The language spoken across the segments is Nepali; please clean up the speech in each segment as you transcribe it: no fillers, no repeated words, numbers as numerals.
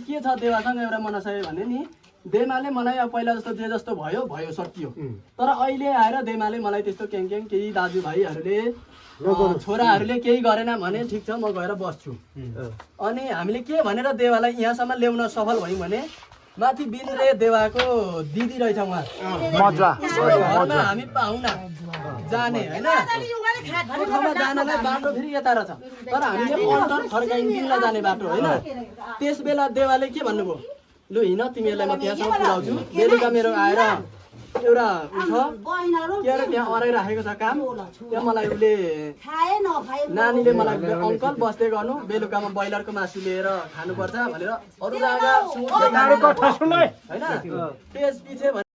के छ देवासँग एउटा मनसाय भने नि देमाले मलाई अब पहिला जस्तो जे जस्तो भयो भयो सकियो तर अहिले आएर देमाले मलाई त्यस्तो केही दाजुभाइहरूले छोराहरूले केही गरेन भने ठिक छ म गएर बस्छु अनि हामीले के भनेर देवालाई यहाँसम्म ल्याउन सफल भयौँ भने माथि बिन्द्रे देवाको दिदी रहेछ उहाँ घरमा हामी पाहुना जाने होइन ठाउँमा जानलाई बाटो फेरि यता रहेछ तर हामीले अल्टर फर्काइदिनलाई जाने बाटो होइन त्यस बेला देवाले के भन्नुभयो लु हिँड तिमीहरूलाई म त्यहाँसम्म पुऱ्याउँछु बेलुका मेरो आएर एउटा के अरे त्यहाँ अराइराखेको छ काम त्यहाँ मलाई उसले नानीले मलाई अङ्कल बस्दै गर्नु बेलुकामा ब्रोइलरको मासु लिएर खानुपर्छ भनेर अरू होइन त्यस पछि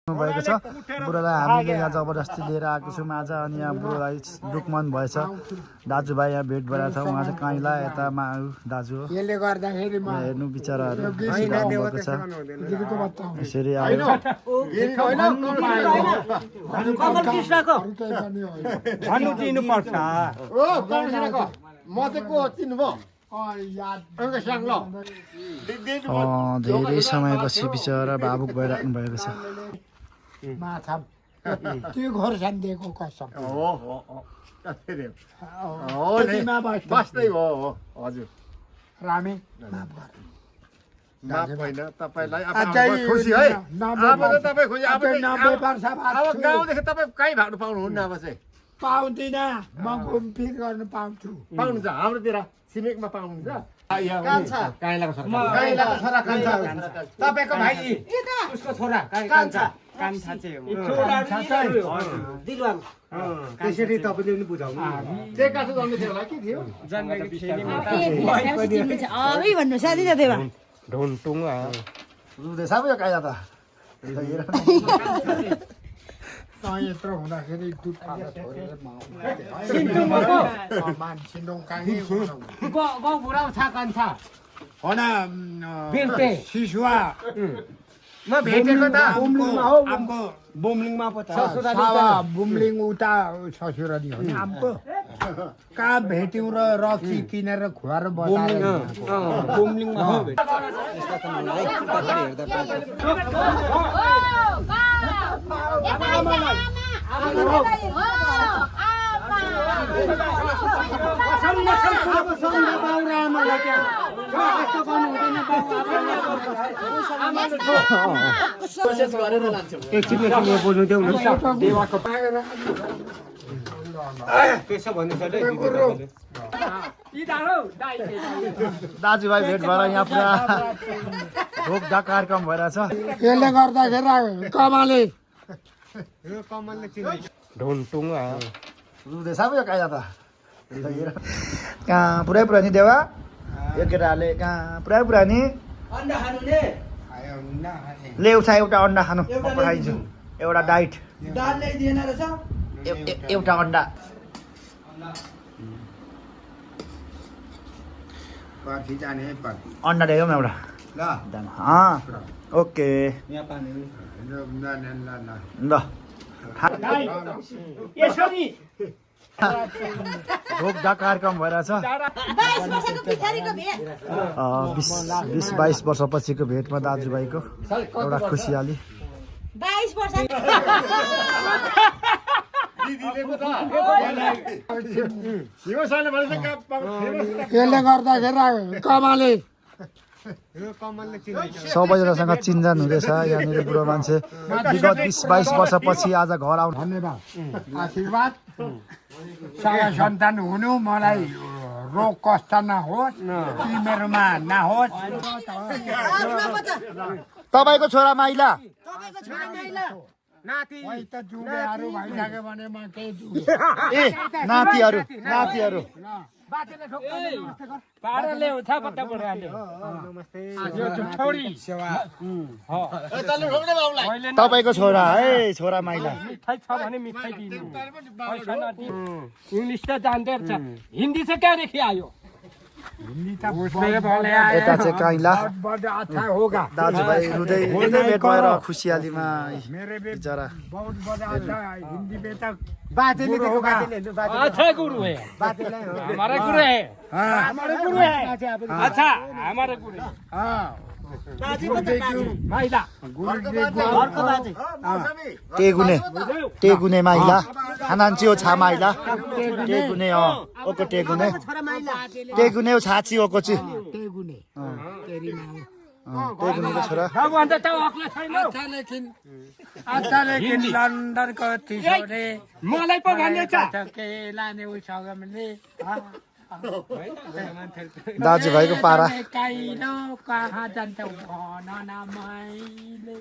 भएको छ बुढालाई हामीले यहाँ जबरजस्ती लिएर आएको छौँ आज अनि यहाँ बुढालाई दुखमन भएछ दाजुभाइ यहाँ भेट भइरहेको छ उहाँ चाहिँ काइला यता दाजु हो हेर्नु बिचराहरू भएको छ यसरी आयो धेरै समयपछि बिचरा भावुक भइराख्नु भएको छ माछा त्यो घर सान्दिएको कसम बस्दै हो हजुर रामे माफ गर माफ होइन तपाईँलाई अब अझै खुसी है नब्बे अब त तपाईँ खुसी अब अझै 90 वर्ष बाद अब छु। गाउँदेखि तपाईँ कहीँ भाग्नु पाउनुहुन्न अब चाहिँ पाउँदिनँ म घुमफिर गर्नु पाउँछु पाउनुहुन्छ हाम्रोतिर छिमेकमा पाउनुहुन्छ काइलाको छोरा काइलाको छोरा कान्छा तपाईँको भाइ उसको छोरा कान्छा त्यसरी तपाईँले पनि बुझाउनु टेका चाहिँ जन्मेको थियो होला के थियो भन्नु साथी साथीमा ढुन्टुङ रुँदैछ अब यो काइला त यत्रो हुँदाखेरि दुध खाएर छोडेर शिशुवा म भेटेको त बुमलिङमा पो छ बुमलिङ उता ससुराली हो नि आमको कहाँ भेट्यौँ र रक्सी किनेर खुवाएर बसाएर बुमलिङमा हो प्रोसेस गरेर लान्छौँ दाजुभाइ भेट भएर यहाँ पुरा ढोकढाक कार्यक्रम भइरहेछ यसले गर्दाखेरि कमाले ढुन्टुङ रुँदैछ अब यो काइला त कहाँ पुरै पुरानी देवा यो केटाहरूले कहाँ पुरै पुरानी अन्डा खानु ने लेउछा एउटा अन्डा खानु म पठाइदिन्छु एउटा डाइट दाल ल्याइदिएन रहेछ एउटा अन्डा पर्खी जाने पर्खी अन्डा ल्याउँ न एउटा ल ओके ल ढोकढाक कार्यक्रम भइरहेछ 20-22 वर्षपछिको भेटमा दाजुभाइको एउटा खुसियाली 22 वर्ष यसले गर्दाखेरि कमाले सबैजनासँग चिन्जान हुँदैछ यहाँनिर बुढो मान्छे विगत 20-22 वर्षपछि आज घर आउनु धन्यवाद आशीर्वाद सारा सन्तान हुनु मलाई रोग कष्ट नहोस् कि मेरोमा नहोस् तपाईँको छोरा माइला कोही त जुबेहरू भइसक्यो भने म केही जुबे ए नातिहरू तपाईँको छोरा है छोरा माइला इंग्लिश तो जानते हैं हिंदी से क्या देखिए आयो यता चाहिँ काइला बड अच्छा होगा दाजुभाइ रुँदै भेट भएर खुसियालीमा बिचरा बहुत बड़ा अच्छा हिंदी में तक अच्छा गुरु है हमारा गुरु है हमारे गुरु है अच्छा हमारे गुरु है टेगुने माइला खानान्ची छा माइला टेगुने ओको टेगुने छाची ओको ची टेगुनेको छोरा भगवान त अक्ला छैन अच्छा लेकिन लन्डन को तिसोरे मलाई पो भन्ने छ के लाने उसँग मैले दाजुभाइको पारा कहिलो कहाँ जान्छौ भन न मैले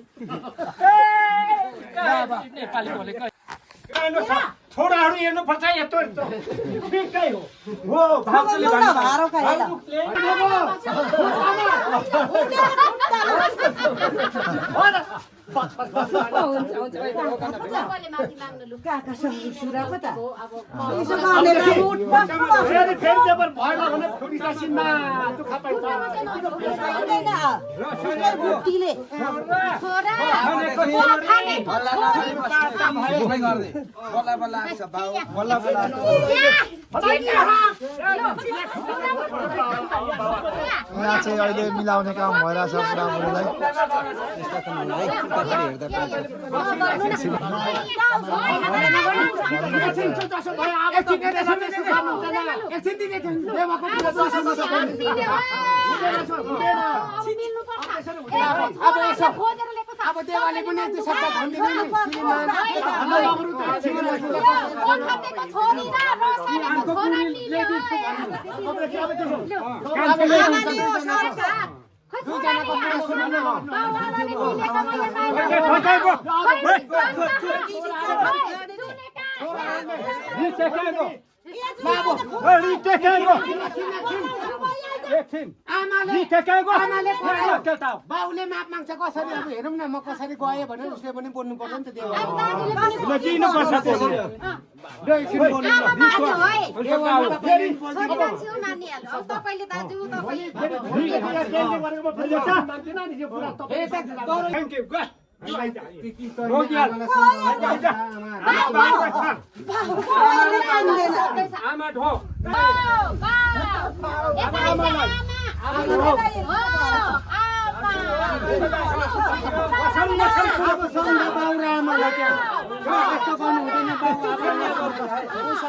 नेपाली बोलेको छोराहरू हेर्नुपर्छ यत्रो ठिकै हो भाउजूले यहाँ चाहिँ अहिले मिलाउने काम भइरहेछ बुढाबुढीलाई अब यसो अब देवाले पनि त्यो शब्द भनिदिनु नि श्रीमान दुईजनाको कुरा सुन्नु बाउले माप माग्छ कसरी अब हेरौँ न म कसरी गएँ भने उसले पनि बोल्नु पर्छ नि त बाउ र आमालाई त्यहाँ यस्तो गर्नु हुँदैन बाउ